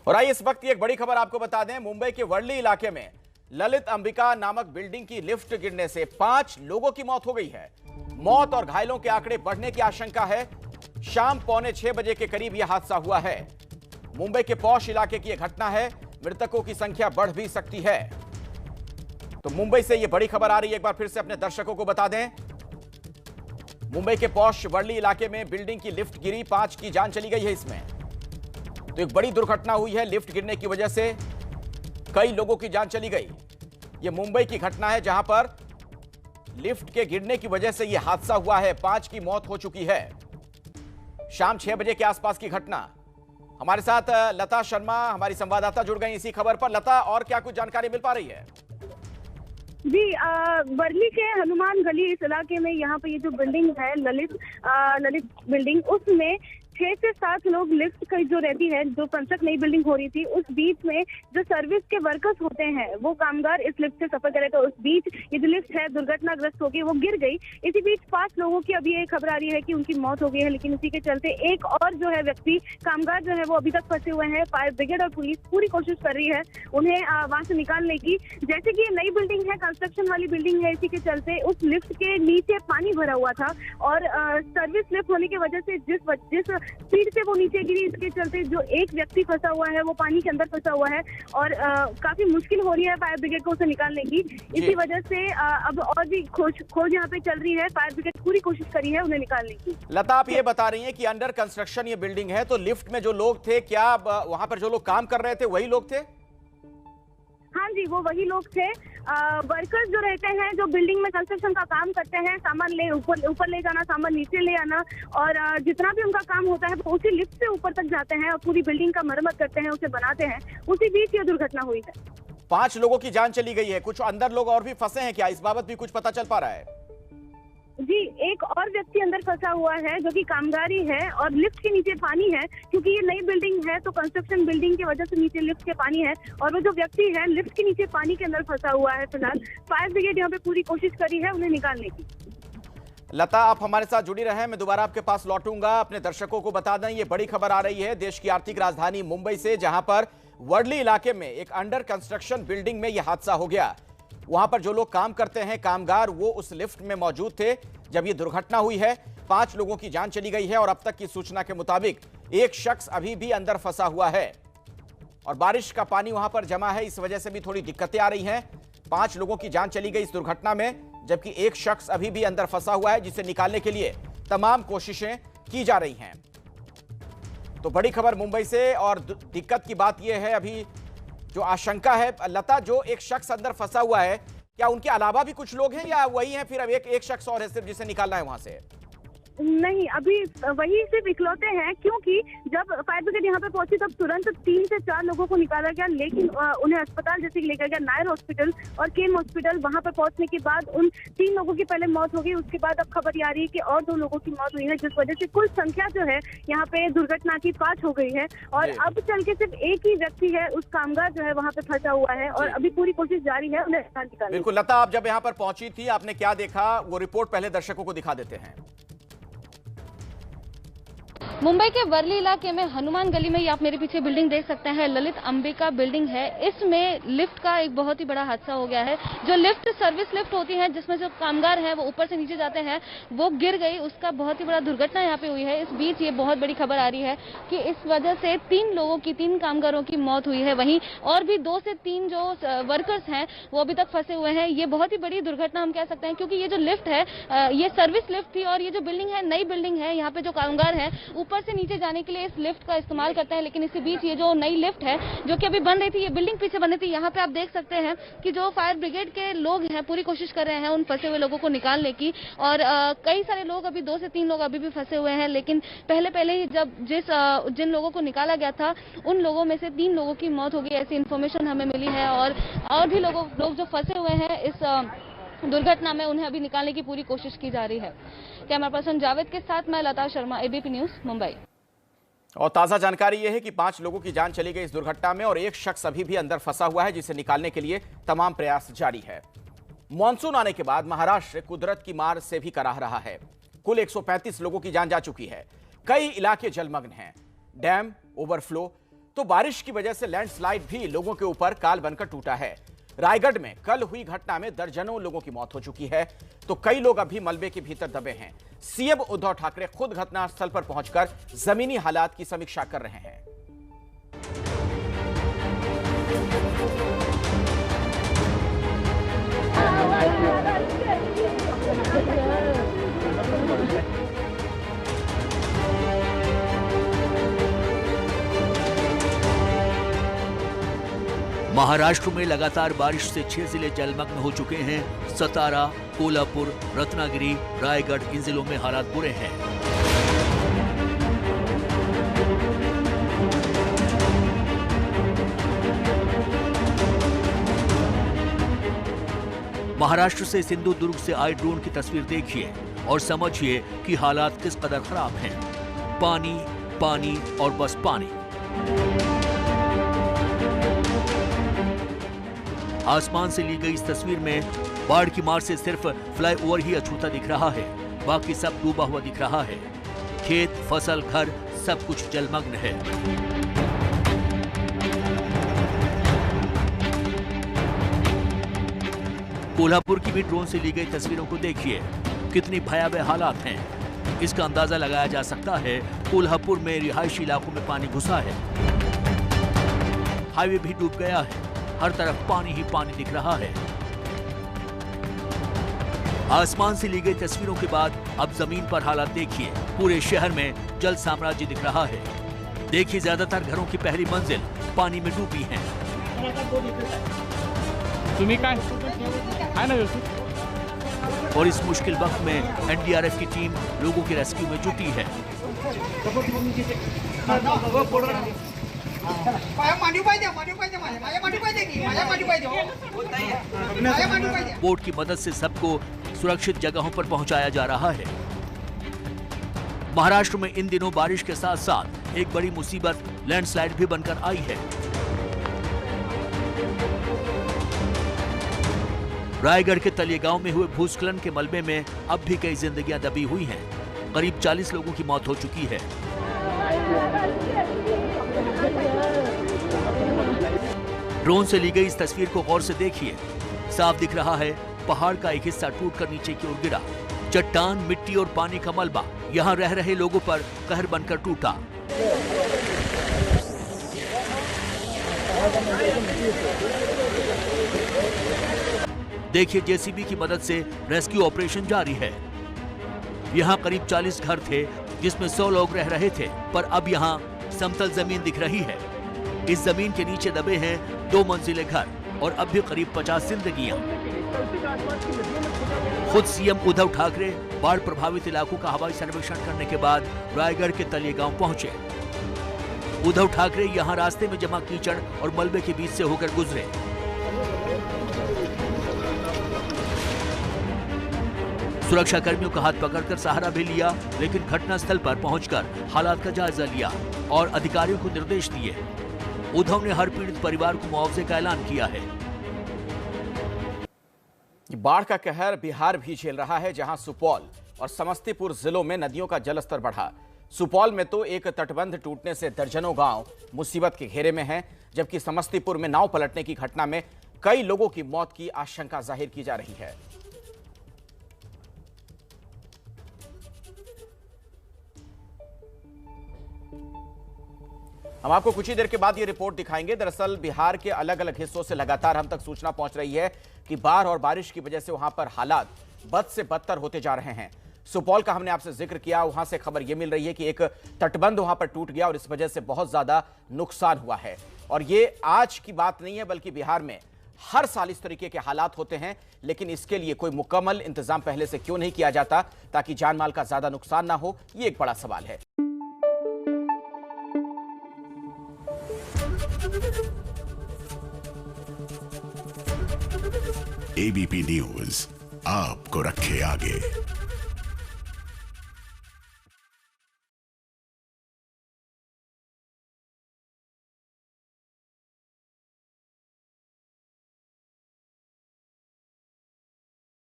और आइए इस वक्त की एक बड़ी खबर आपको बता दें। मुंबई के वर्ली इलाके में ललित अंबिका नामक बिल्डिंग की लिफ्ट गिरने से 5 लोगों की मौत हो गई है। मौत और घायलों के आंकड़े बढ़ने की आशंका है। शाम 5:45 बजे के करीब यह हादसा हुआ है। मुंबई के पॉश इलाके की यह घटना है। मृतकों की संख्या बढ़ भी सकती है। तो मुंबई से यह बड़ी खबर आ रही है, एक बार फिर से अपने दर्शकों को बता दें। मुंबई के पॉश वर्ली इलाके में बिल्डिंग की लिफ्ट गिरी, 5 की जान चली गई है इसमें। तो एक बड़ी दुर्घटना हुई है। लिफ्ट गिरने की वजह से कई लोगों की जान चली गई। यह मुंबई की घटना है जहां पर लिफ्ट के गिरने की वजह से यह हादसा हुआ है। 5 की मौत हो चुकी है। शाम 6 बजे के आसपास की घटना। हमारे साथ लता शर्मा हमारी संवाददाता जुड़ गई इसी खबर पर। लता, और क्या कुछ जानकारी मिल पा रही है? जी, वर्ली के हनुमान गली इस इलाके में यहाँ पे ये जो बिल्डिंग है ललित बिल्डिंग, उसमें 6 से 7 लोग लिफ्ट की जो रहती है, जो कंस्ट्रक्ट नई बिल्डिंग हो रही थी, उस बीच में जो सर्विस के वर्कर्स होते हैं वो कामगार इस लिफ्ट से सफर करे, तो उस बीच ये जो लिफ्ट है दुर्घटनाग्रस्त हो गई, वो गिर गई। इसी बीच 5 लोगों की अभी ये खबर आ रही है कि उनकी मौत हो गई है, लेकिन इसी के चलते एक और जो है व्यक्ति कामगार जो है वो अभी तक फंसे हुए हैं। फायर ब्रिगेड और पुलिस पूरी कोशिश कर रही है उन्हें वहां से निकालने की। जैसे कि ये नई बिल्डिंग है, कंस्ट्रक्शन वाली बिल्डिंग है, इसी के चलते उस लिफ्ट के नीचे पानी भरा हुआ था और सर्विस लिफ्ट होने की वजह से जिस स्पीड से वो नीचे गिरी, इसके चलते जो एक व्यक्ति फंसा हुआ है वो पानी के अंदर फंसा हुआ है और काफी मुश्किल हो रही है फायर ब्रिगेड को उसे निकालने की। इसी वजह से अब और भी खोज यहाँ पे चल रही है। फायर ब्रिगेड पूरी कोशिश करी है उन्हें निकालने की। लता, आप ये बता रही हैं कि अंडर कंस्ट्रक्शन ये बिल्डिंग है, तो लिफ्ट में जो लोग थे, क्या वहां पर जो लोग काम कर रहे थे वही लोग थे? हाँ जी, वो वही लोग थे। वर्कर्स जो रहते हैं, जो बिल्डिंग में कंस्ट्रक्शन का काम करते हैं, सामान ले ऊपर ले जाना, सामान नीचे ले आना, और जितना भी उनका काम होता है वो उसी लिफ्ट से ऊपर तक जाते हैं और पूरी बिल्डिंग का मरम्मत करते हैं, उसे बनाते हैं। उसी बीच ये दुर्घटना हुई है। 5 लोगों की जान चली गई है। कुछ अंदर लोग और भी फंसे हैं क्या? इस बाबत भी कुछ पता चल पा रहा है? जी, एक और व्यक्ति अंदर फंसा हुआ है जो कि कामगारी है और लिफ्ट के नीचे पानी है, क्योंकि ये नई बिल्डिंग है तो कंस्ट्रक्शन बिल्डिंग की वजह से नीचे लिफ्ट के पानी है और वो जो व्यक्ति है लिफ्ट के नीचे पानी के अंदर फंसा हुआ है। फिलहाल फायर ब्रिगेड यहाँ पे पूरी कोशिश करी है उन्हें निकालने की। लता, आप हमारे साथ जुड़ी रहे। मैं दोबारा आपके पास लौटूंगा। अपने दर्शकों को बता दें, ये बड़ी खबर आ रही है देश की आर्थिक राजधानी मुंबई से, जहां पर वर्ली इलाके में एक अंडर कंस्ट्रक्शन बिल्डिंग में यह हादसा हो गया। वहां पर जो लोग काम करते हैं, कामगार, वो उस लिफ्ट में मौजूद थे जब यह दुर्घटना हुई है। 5 लोगों की जान चली गई है और अब तक की सूचना के मुताबिक एक शख्स अभी भी अंदर फंसा हुआ है और बारिश का पानी वहां पर जमा है, इस वजह से भी थोड़ी दिक्कतें आ रही हैं। 5 लोगों की जान चली गई इस दुर्घटना में, जबकि एक शख्स अभी भी अंदर फंसा हुआ है, जिसे निकालने के लिए तमाम कोशिशें की जा रही हैं। तो बड़ी खबर मुंबई से। और दिक्कत की बात यह है, अभी जो आशंका है लता, जो एक शख्स अंदर फंसा हुआ है, क्या उनके अलावा भी कुछ लोग हैं या वही हैं? फिर अब एक शख्स और है सिर्फ जिसे निकालना है वहां से? नहीं, अभी वही सिर्फ इकलौते हैं, क्योंकि जब फायर ब्रिगेड यहाँ पे पहुंची तब तुरंत 3 से 4 लोगों को निकाला गया, लेकिन उन्हें अस्पताल जैसे कि लेकर गया, नायर हॉस्पिटल और केम हॉस्पिटल। वहां पर पहुंचने के बाद उन 3 लोगों की पहले मौत हो गई, उसके बाद अब खबर आ रही है कि और 2 लोगों की मौत हुई है, जिस वजह से कुल संख्या जो है यहाँ पे दुर्घटना की 5 हो गई है। और अब चल के सिर्फ एक ही व्यक्ति है, उस कामगार जो है वहाँ पे फंसा हुआ है और अभी पूरी कोशिश जारी है उन्हें निकालने। बिल्कुल लता, आप जब यहाँ पर पहुंची थी, आपने क्या देखा, वो रिपोर्ट पहले दर्शकों को दिखा देते हैं। मुंबई के वर्ली इलाके में हनुमान गली में ये आप मेरे पीछे बिल्डिंग देख सकते हैं, ललित अंबिका बिल्डिंग है। इसमें लिफ्ट का एक बहुत ही बड़ा हादसा हो गया है। जो लिफ्ट सर्विस लिफ्ट होती है, जिसमें जो कामगार हैं वो ऊपर से नीचे जाते हैं, वो गिर गई। उसका बहुत ही बड़ा दुर्घटना यहाँ पे हुई है। इस बीच ये बहुत बड़ी खबर आ रही है कि इस वजह से 3 कामगारों की मौत हुई है। वहीं और भी 2 से 3 जो वर्कर्स हैं वो अभी तक फंसे हुए हैं। ये बहुत ही बड़ी दुर्घटना हम कह सकते हैं, क्योंकि ये जो लिफ्ट है ये सर्विस लिफ्ट थी और ये जो बिल्डिंग है नई बिल्डिंग है। यहाँ पे जो कामगार है ऊपर से नीचे जाने के लिए इस लिफ्ट का इस्तेमाल करते हैं, लेकिन इसी बीच ये जो नई लिफ्ट है जो कि अभी बन रही थी, ये बिल्डिंग पीछे बन रही थी। यहाँ पे आप देख सकते हैं कि जो फायर ब्रिगेड के लोग हैं पूरी कोशिश कर रहे हैं उन फंसे हुए लोगों को निकालने की, और कई सारे लोग अभी 2 से 3 लोग अभी भी फंसे हुए हैं। लेकिन पहले ही जब जिन लोगों को निकाला गया था उन लोगों में से 3 लोगों की मौत हो गई, ऐसी इन्फॉर्मेशन हमें मिली है। और भी लोग जो फंसे हुए हैं इस दुर्घटना में, उन्हें अभी निकालने की पूरी कोशिश की जा रही है। कैमरा पर्सन जावेद के साथ मैं लता शर्मा, एबीपी न्यूज, मुंबई। और ताजा जानकारी यह है कि 5 लोगों की जान चली गई इस दुर्घटना में और एक शख्स अभी भी अंदर फंसा हुआ है, जिसे निकालने के लिए तमाम प्रयास जारी है। मॉनसून आने के बाद महाराष्ट्र कुदरत की मार से भी कराह रहा है। कुल 135 लोगों की जान जा चुकी है। कई इलाके जलमग्न हैं। डैम ओवरफ्लो, तो बारिश की वजह से लैंडस्लाइड भी लोगों के ऊपर काल बनकर टूटा है। रायगढ़ में कल हुई घटना में दर्जनों लोगों की मौत हो चुकी है, तो कई लोग अभी मलबे के भीतर दबे हैं। सीएम उद्धव ठाकरे खुद घटनास्थल पर पहुंचकर जमीनी हालात की समीक्षा कर रहे हैं। महाराष्ट्र में लगातार बारिश से 6 जिले जलमग्न हो चुके हैं। सतारा, कोल्हापुर, रत्नागिरी, रायगढ़ इन जिलों में हालात बुरे हैं। महाराष्ट्र से सिंधुदुर्ग से आए ड्रोन की तस्वीर देखिए और समझिए कि हालात किस कदर खराब हैं। पानी, पानी और बस पानी। आसमान से ली गई इस तस्वीर में बाढ़ की मार से सिर्फ फ्लाईओवर ही अछूता दिख रहा है, बाकी सब डूबा हुआ दिख रहा है। खेत, फसल, घर सब कुछ जलमग्न है। कोल्हापुर की भी ड्रोन से ली गई तस्वीरों को देखिए, कितनी भयावह हालात हैं। इसका अंदाजा लगाया जा सकता है कोल्हापुर में रिहायशी इलाकों में पानी घुसा है। हाईवे भी डूब गया है, हर तरफ पानी ही पानी दिख रहा है। आसमान से ली गई तस्वीरों के बाद अब जमीन पर हालात देखिए। पूरे शहर में जल साम्राज्य दिख रहा है। देखिए, ज्यादातर घरों की पहली मंजिल पानी में डूबी है। और इस मुश्किल वक्त में एनडीआरएफ की टीम लोगों के रेस्क्यू में जुटी है। बोट की मदद से सबको सुरक्षित जगहों पर पहुंचाया जा रहा है। महाराष्ट्र में इन दिनों बारिश के साथ साथ एक बड़ी मुसीबत लैंडस्लाइड भी बनकर आई है। रायगढ़ के तलियगांव में हुए भूस्खलन के मलबे में अब भी कई जिंदगियां दबी हुई हैं। करीब 40 लोगों की मौत हो चुकी है। ड्रोन से ली गई इस तस्वीर को गौर से देखिए। साफ दिख रहा है पहाड़ का एक हिस्सा टूटकर नीचे की ओर गिरा। चट्टान, मिट्टी और पानी का मलबा यहां रह रहे लोगों पर कहर बनकर टूटा। देखिए, जेसीबी की मदद से रेस्क्यू ऑपरेशन जारी है। यहां करीब 40 घर थे जिसमें 100 लोग रह रहे थे, पर अब यहां समतल जमीन दिख रही है। इस जमीन के नीचे दबे हैं 2 मंजिले घर और अब भी करीब 50 जिंदगियां। खुद सीएम उद्धव ठाकरे बाढ़ प्रभावित इलाकों का हवाई सर्वेक्षण करने के बाद रायगढ़ के तलियगांव पहुंचे। उद्धव ठाकरे यहां रास्ते में जमा कीचड़ और मलबे के बीच से होकर गुजरे। सुरक्षा कर्मियों का हाथ पकड़कर सहारा भी लिया, लेकिन घटनास्थल पर पहुंचकर हालात का जायजा लिया और अधिकारियों को निर्देश दिए। उद्धव ने हर पीड़ित परिवार को मुआवजे का ऐलान किया है। बाढ़ का कहर बिहार भी झेल रहा है, जहां सुपौल और समस्तीपुर जिलों में नदियों का जलस्तर बढ़ा। सुपौल में तो एक तटबंध टूटने से दर्जनों गांव मुसीबत के घेरे में हैं, जबकि समस्तीपुर में नाव पलटने की घटना में कई लोगों की मौत की आशंका जाहिर की जा रही है। हम आपको कुछ ही देर के बाद ये रिपोर्ट दिखाएंगे। दरअसल बिहार के अलग अलग हिस्सों से लगातार हम तक सूचना पहुंच रही है कि बाढ़ और बारिश की वजह से वहां पर हालात बद से बदतर होते जा रहे हैं। सुपौल का हमने आपसे जिक्र किया, वहां से खबर यह मिल रही है कि एक तटबंध वहां पर टूट गया और इस वजह से बहुत ज्यादा नुकसान हुआ है। और ये आज की बात नहीं है, बल्कि बिहार में हर साल इस तरीके के हालात होते हैं, लेकिन इसके लिए कोई मुकम्मल इंतजाम पहले से क्यों नहीं किया जाता ताकि जान माल का ज्यादा नुकसान ना हो, ये एक बड़ा सवाल है। एबीपी न्यूज आपको रखे आगे।